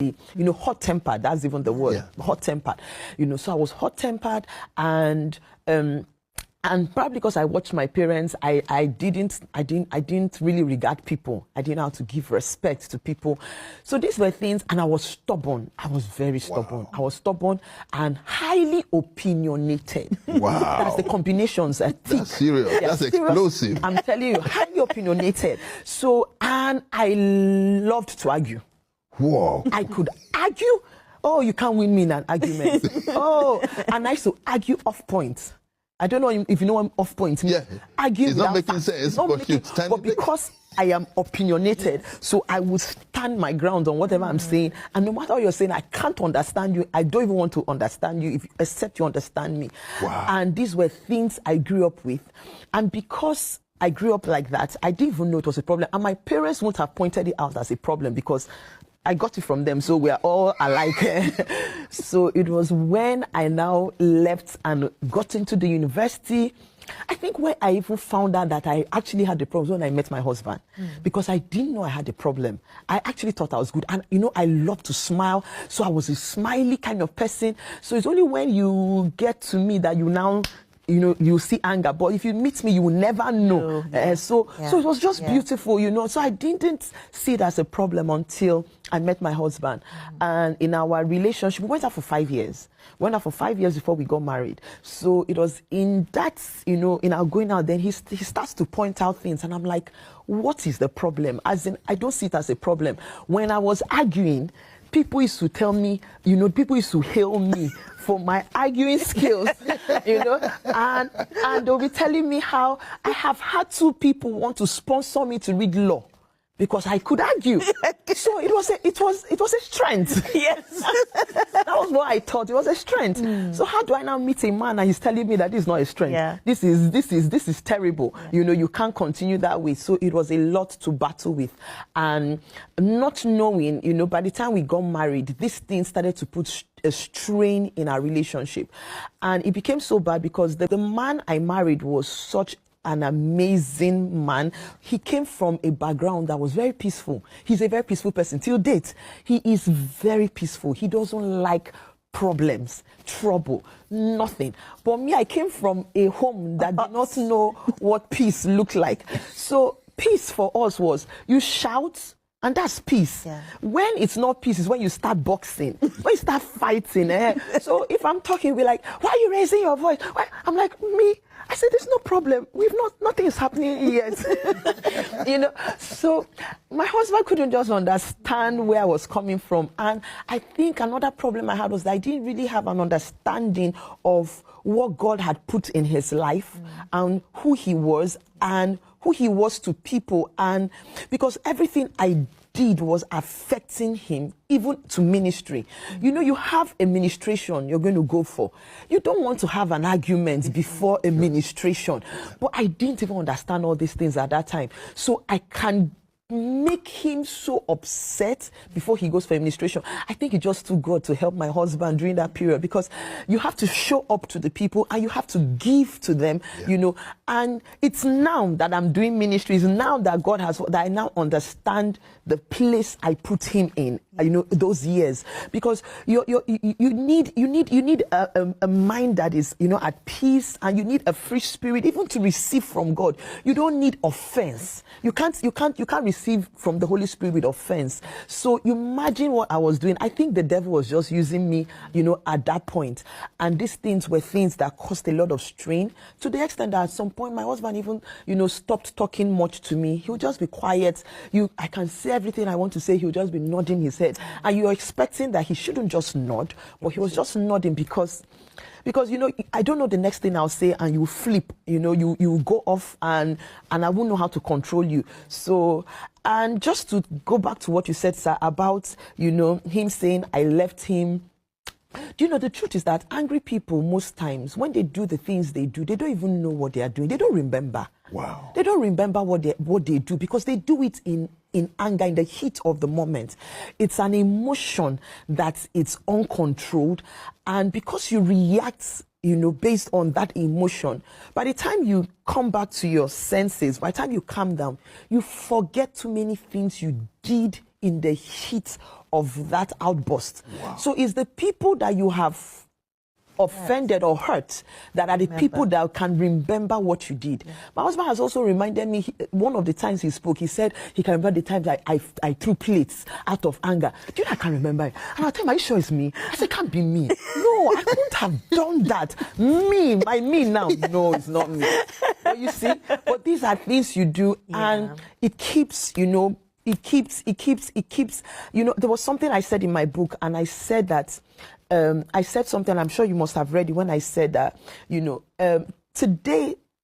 hot-tempered. That's even the word, hot-tempered. So I was hot-tempered, and probably because I watched my parents, I didn't really regard people. I didn't know how to give respect to people. So these were things, and I was stubborn. I was very stubborn. Wow. I was stubborn and highly opinionated. Wow. That's the combinations. That's serious. That's explosive. I'm telling you, highly opinionated. So, and I loved to argue. Whoa. I could argue. Oh, you can't win me in an argument. And I used to argue off point. I don't know if you know what off point means. Yeah. Argue it's not making sense, but because I am opinionated, so I would stand my ground on whatever I'm saying. And no matter what you're saying, I can't understand you. I don't even want to understand you except you understand me. Wow. And these were things I grew up with. And because I grew up like that, I didn't even know it was a problem. And my parents wouldn't have pointed it out as a problem because I got it from them, so we are all alike. So it was when I now left and got into the university, I think where I even found out that I actually had the problem when I met my husband. Because I didn't know I had a problem. I actually thought I was good. And, I love to smile. So I was a smiley kind of person. So it's only when you get to me that you now you see anger, but if you meet me, you will never know. So it was just beautiful, So I didn't see it as a problem until I met my husband. And in our relationship, we went out for 5 years. We went out for 5 years before we got married. So it was in that, in our going out, then he starts to point out things. And I'm like, what is the problem? As in, I don't see it as a problem. When I was arguing, people used to tell me, people used to hail me for my arguing skills, and they'll be telling me how I have had 2 people want to sponsor me to read law because I could argue. So it was a strength. Yes. That was what I thought. It was a strength. So how do I now meet a man and he's telling me that this is not a strength? Yeah. This is terrible. Yeah. You can't continue that way. So it was a lot to battle with. And not knowing, by the time we got married, this thing started to put a strain in our relationship. And it became so bad because the man I married was such an amazing man. He came from a background that was very peaceful. He's a very peaceful person till date. He is very peaceful. He doesn't like problems, trouble, nothing. But me, I came from a home that did not know what peace looked like. So peace for us was you shout, and that's peace. Yeah. When it's not peace is when you start boxing, when you start fighting. So if I'm talking, we're like, why are you raising your voice? Why? I'm like, me. I said, there's no problem. Nothing is happening yet. So my husband couldn't just understand where I was coming from. And I think another problem I had was that I didn't really have an understanding of what God had put in his life and who he was and who he was to people. And because everything I did was affecting him, even to ministry. You have a ministration you're going to go for. You don't want to have an argument before a ministration. But I didn't even understand all these things at that time. So I can make him so upset before he goes for administration. I think it just took God to help my husband during that period, because you have to show up to the people and you have to give to them, and it's now that I'm doing ministries, now that God has, that I now understand the place I put him in, those years, because you need a mind that is, at peace, and you need a free spirit even to receive from God. You don't need offense. You can't receive from the Holy Spirit with offense. So you imagine what I was doing. I think the devil was just using me, at that point. And these things were things that caused a lot of strain, to the extent that at some point my husband even, stopped talking much to me. He would just be quiet. I can say everything I want to say. He would just be nodding his head. And you're expecting that he shouldn't just nod, but he was just nodding because I don't know the next thing I'll say, and you flip, you go off, and I won't know how to control you. So, and just to go back to what you said, sir, about, him saying I left him. Do you know, the truth is that angry people, most times, when they do the things they do, they don't even know what they are doing. They don't remember. Wow. They don't remember what they do, because they do it in anger, in the heat of the moment. It's an emotion that it's uncontrolled. And because you react based on that emotion. By the time you come back to your senses, by the time you calm down, you forget too many things you did in the heat of that outburst. Wow. So it's the people that you have offended or hurt that are the people that can remember what you did. Yeah. My husband has also reminded me, one of the times he spoke, he said he can remember the times I threw plates out of anger. Do you know I can't remember it? And I tell him, are you sure it's me? I said, it can't be me. No, I couldn't have done that. Me now. No, it's not me. But you see, but these are things you do, and it keeps, it keeps, there was something I said in my book, and I said that, I said something, I'm sure you must have read it, when I said that,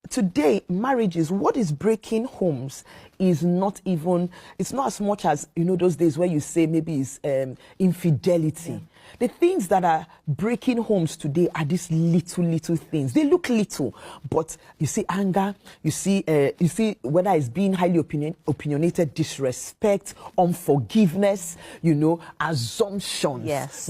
today marriages, what is breaking homes is not even, it's not as much as, those days where you say maybe it's infidelity. Yeah. The things that are breaking homes today are these little things. They look little, but you see anger, you see whether it's being highly opinionated, disrespect, unforgiveness, assumptions. Yes,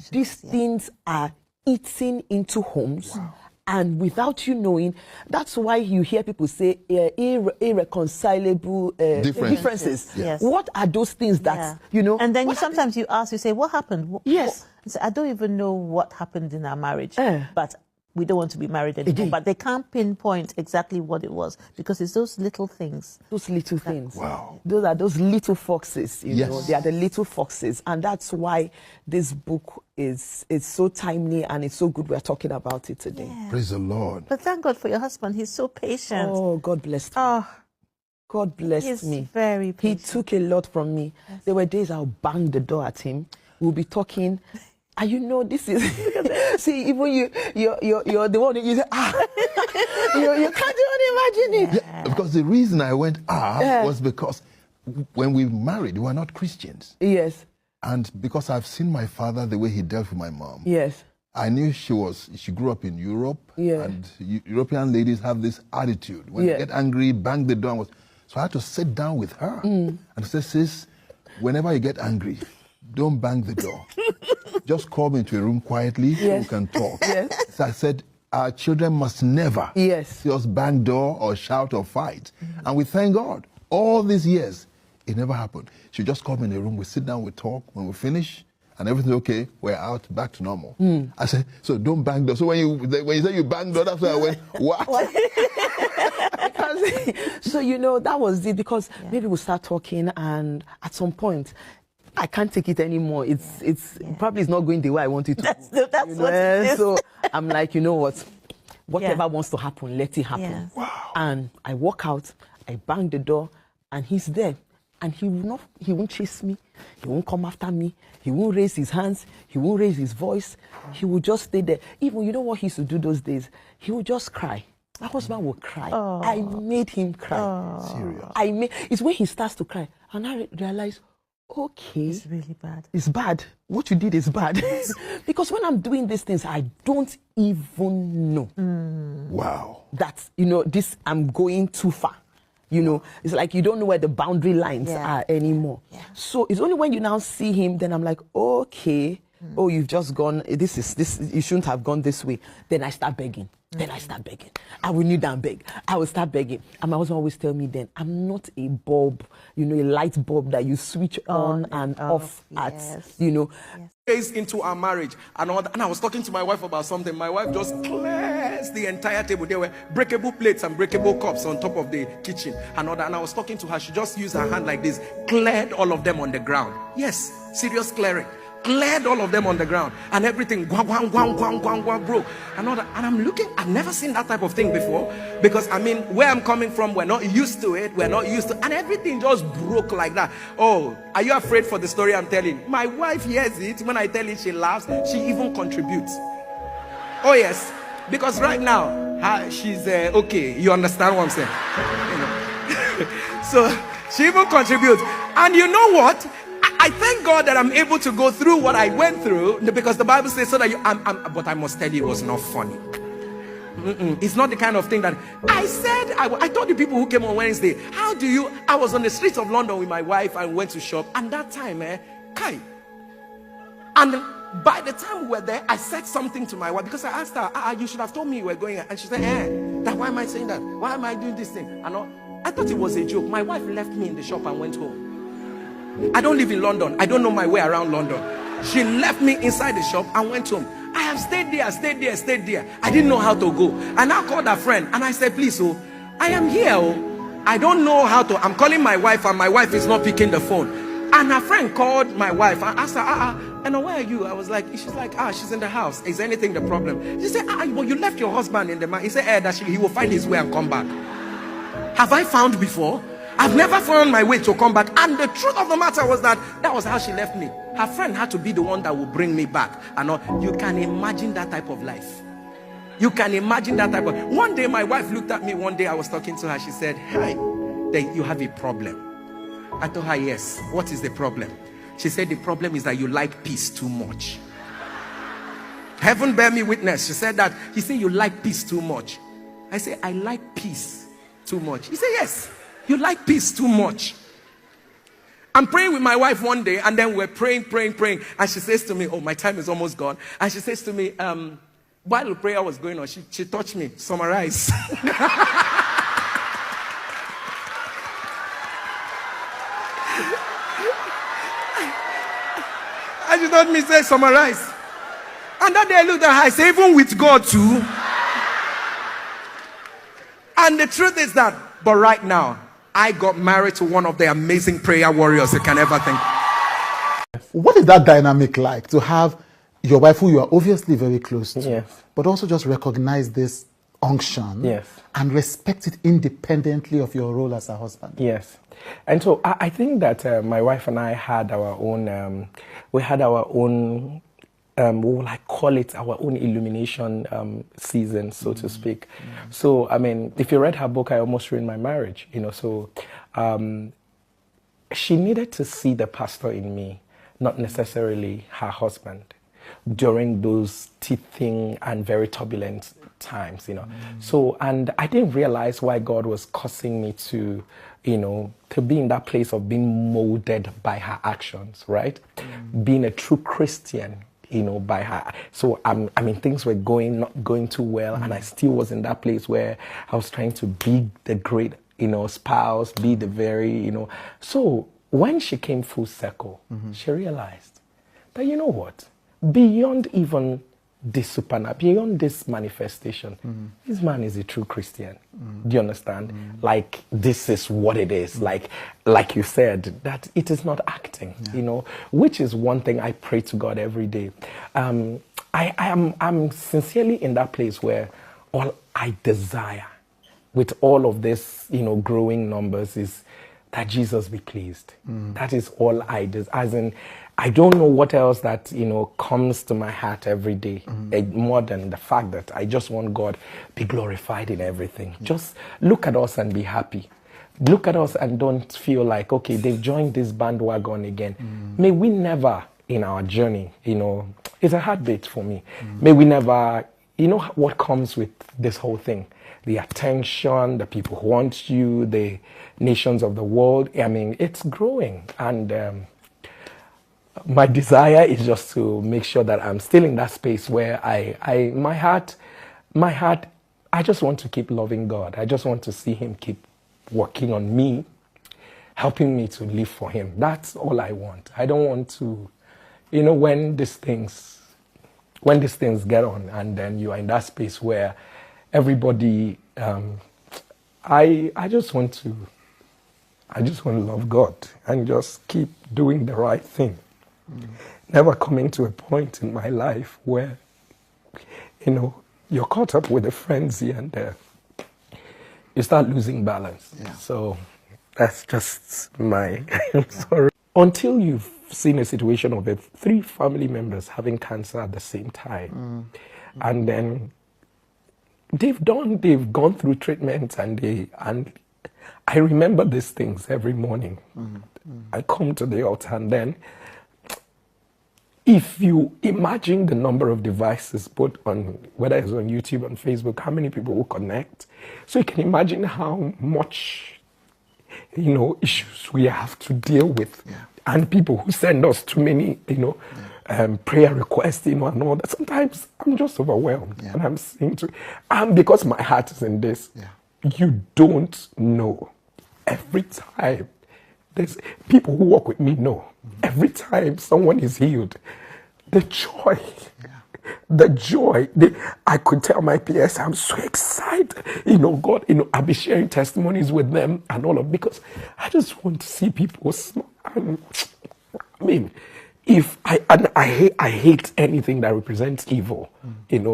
these things are eating into homes. Wow. And without you knowing, that's why you hear people say irreconcilable differences. Yes. What are those things that, And then sometimes you ask, you say, what happened? Yes. I don't even know what happened in our marriage, but we don't want to be married anymore. But they can't pinpoint exactly what it was, because it's those little things. Those little things. Wow. Those are those little foxes, Yes. They are the little foxes. And that's why this book is so timely, and it's so good we're talking about it today. Yeah. Praise the Lord. But thank God for your husband. He's so patient. Oh, God blessed me. Oh, God blessed he's me. very patient. He took a lot from me. Yes. There were days I'll bang the door at him. We'll be talking. And this is see, even you're the one that you say, you can't even imagine it. Yeah, because the reason I went was because when we married, we were not Christians. Yes. And because I've seen my father, the way he dealt with my mom. Yes. I knew she grew up in Europe. Yeah. And European ladies have this attitude. When they get angry, bang the door. So I had to sit down with her and say, sis, whenever you get angry, don't bang the door. Just call me into a room quietly so we can talk. Yes. So I said, our children must never see us bang door or shout or fight. And we thank God. All these years, it never happened. She just called me in a room, we sit down, we talk. When we finish and everything's okay, we're out, back to normal. I said, so don't bang door. So when you say you bang door, that's why I went, what? Because, that was it, because maybe we'll start talking, and at some point, I can't take it anymore. It's probably not going the way I want it to. That's what it is. So I'm like, what? Whatever wants to happen, let it happen. Yes. Wow. And I walk out, I bang the door, and he's there. And he won't chase me. He won't come after me. He won't raise his hands. He won't raise his voice. He will just stay there. Even, what he used to do those days? He would just cry. My husband would cry. Oh. I made him cry. Oh. Serious. It's when he starts to cry. And I realize, okay. It's really bad. It's bad. What you did is bad. Because when I'm doing these things, I don't even know. Wow. That, this, I'm going too far. It's like you don't know where the boundary lines are anymore. Yeah. So it's only when you now see him, then I'm like, okay, you've just gone, this, you shouldn't have gone this way. Then I start begging. I will kneel down and beg. I will start begging. And my husband always tell me then, I'm not a bulb, a light bulb that you switch on and off at, Days into our marriage and I was talking to my wife about something. My wife just clears the entire table. There were breakable plates and breakable cups on top of the kitchen and all that. And I was talking to her. She just used her hand like this, cleared all of them on the ground. Yes, serious clearing. Cleared all of them on the ground, and everything broke and all that. And I'm looking, I've never seen that type of thing before, because where I'm coming from, we're not used to it, and everything just broke like that. Oh, are you afraid for the story I'm telling? My wife hears it. When I tell it, she laughs. She even contributes. Oh yes, because right now she's okay. You understand what I'm saying? So she even contributes, and you know what? I thank God that I'm able to go through what I went through, because the Bible says so that but I must tell you, it was not funny. It's not the kind of thing that I said. I told the people who came on Wednesday, I was on the streets of London with my wife and went to shop, and that time, and By the time we were there, I said something to my wife because I asked her, you should have told me you were going. And she said, that why am I saying that? Why am I doing this thing? And I thought it was a joke. My wife left me in the shop and went home. I don't live in London. I don't know my way around London. She left me inside the shop and went home. I have stayed there. I didn't know how to go. And I called a friend and I said, please, I am here. I don't know how to. I'm calling my wife and my wife is not picking the phone. And her friend called my wife and asked her, and where are you? I was like, she's like, she's in the house. Is anything the problem? She said, well, you left your husband in the man. He said, that he will find his way and come back. Have I found before? I've never found my way to come back. And the truth of the matter was that was how she left me. Her friend had to be the one that would bring me back. And you can imagine that type of life. You can imagine that type of. One day my wife looked at me. One day I was talking to her. She said, hi, you have a problem. I told her, yes. What is the problem? She said, the problem is that you like peace too much. Heaven bear me witness. She said that. He said, you like peace too much. I said, I like peace too much. He said, yes, you like peace too much. I'm praying with my wife one day, and then we're praying. And she says to me, my time is almost gone. And she says to me, while the prayer was going on, she touched me. Summarize. And she told me, say, summarize. And that day I looked at her, I said, even with God too. And the truth is that, but right now, I got married to one of the amazing prayer warriors you can ever think. What is that dynamic like, to have your wife, who you are obviously very close to, yes, but also just recognize this unction, yes, and respect it independently of your role as a husband? Yes. And so I think that my wife and I had our own, we will I call it our own illumination season, so to speak. So, I mean, if you read her book, I Almost Ruined My Marriage, so she needed to see the pastor in me, not necessarily her husband, during those teething and very turbulent times, So, and I didn't realize why God was causing me to, to be in that place of being molded by her actions, right? Being a true Christian, by her. So, I mean, things were not going too well, and I still was in that place where I was trying to be the great, spouse, be the very, So, when she came full circle, she realized that, what? Beyond even this supernatural, beyond this manifestation, this man is a true Christian. Do you understand? Like, this is what it is. Like you said, that it is not acting, which is one thing I pray to God every day. I'm sincerely in that place where all I desire with all of this, growing numbers is that Jesus be pleased. That is all I desire. As in, I don't know what else that, comes to my heart every day, more than the fact that I just want God be glorified in everything. Just look at us and be happy. Look at us and don't feel like, okay, they've joined this bandwagon again. May we never, in our journey, it's a heartbeat for me. May we never, what comes with this whole thing? The attention, the people who want you, the nations of the world. I mean, it's growing. And my desire is just to make sure that I'm still in that space where my heart, I just want to keep loving God. I just want to see him keep working on me, helping me to live for him. That's all I want. I don't want to, when these things get on, and then you are in that space where everybody, I just want to love God and just keep doing the right thing. Never coming to a point in my life where, you're caught up with a frenzy and you start losing balance. Yeah. So that's just my sorry. Until you've seen a situation of 3 family members having cancer at the same time, and then they've gone through treatment, and I remember these things every morning. I come to the altar, and then if you imagine the number of devices put on, whether it's on YouTube, on Facebook, how many people will connect, so you can imagine how much issues we have to deal with, and people who send us too many prayer requests, and all that. Sometimes I'm just overwhelmed, and I'm saying to, and because my heart is in this, you don't know. Every time, there's people who walk with me know. Every time someone is healed, the joy. The joy, I could tell my peers, I'm so excited. God, I'll be sharing testimonies with them and all of, because I just want to see people smile. I mean, I hate anything that represents evil,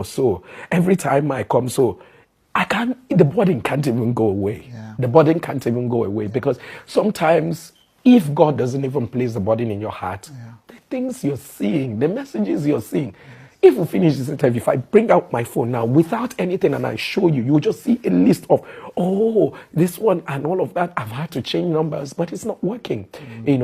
so every time I come, the burden can't even go away. The burden can't even go away, because sometimes if God doesn't even place the burden in your heart, the things you're seeing, the messages you're seeing, if we finish this interview, if I bring out my phone now without anything and I show you, you'll just see a list of, this one and all of that. I've had to change numbers, but it's not working.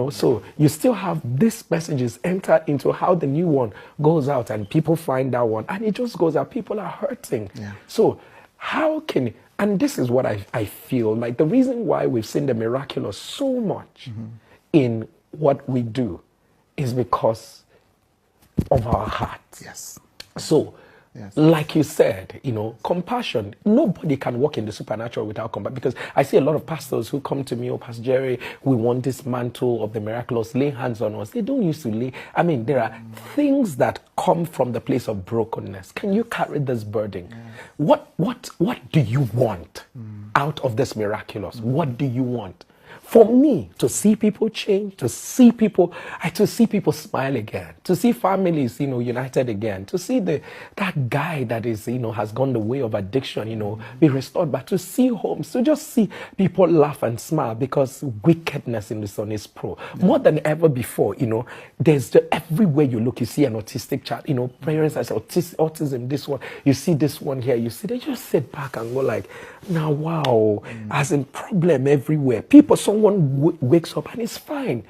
So you still have these messages enter into how the new one goes out, and people find that one and it just goes out. People are hurting. So how can, and this is what I feel like the reason why we've seen the miraculous so much in what we do is because of our hearts. So, like you said, compassion. Nobody can walk in the supernatural without compassion. Because I see a lot of pastors who come to me, Pastor Jerry, we want this mantle of the miraculous, lay hands on us. They don't used to lay. I mean, there are things that come from the place of brokenness. Can you carry this burden? What do you want out of this miraculous? What do you want? For me, to see people change, to see people smile again, to see families, united again, to see that guy that is, has gone the way of addiction, be restored, but to see homes, to just see people laugh and smile, because wickedness in the sun is more than ever before. There's everywhere you look, you see an autistic child, parents that say autism, this one, you see this one here, they just sit back and go like, now wow, as in problem everywhere. Someone wakes up and it's fine.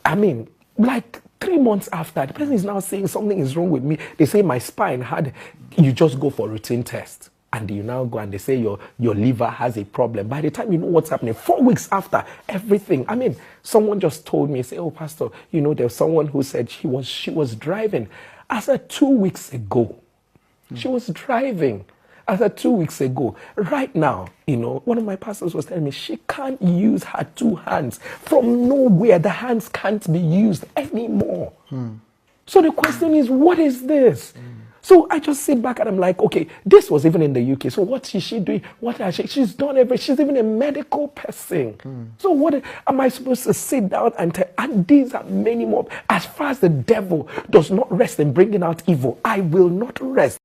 I mean, like 3 months after, the person is now saying something is wrong with me. They say my spine had, you just go for routine test. And you now go and they say your liver has a problem. By the time you know what's happening, 4 weeks after, everything. I mean, someone just told me, say, Pastor, there was someone who said she was driving. As of 2 weeks ago, she was driving. As of 2 weeks ago, right now, one of my pastors was telling me she can't use her 2 hands. From nowhere, the hands can't be used anymore. So the question is, what is this? So I just sit back and I'm like, okay, this was even in the UK. So what is she doing? What has she's done everything. She's even a medical person. So what am I supposed to sit down and tell? And these are many more. As far as the devil does not rest in bringing out evil, I will not rest.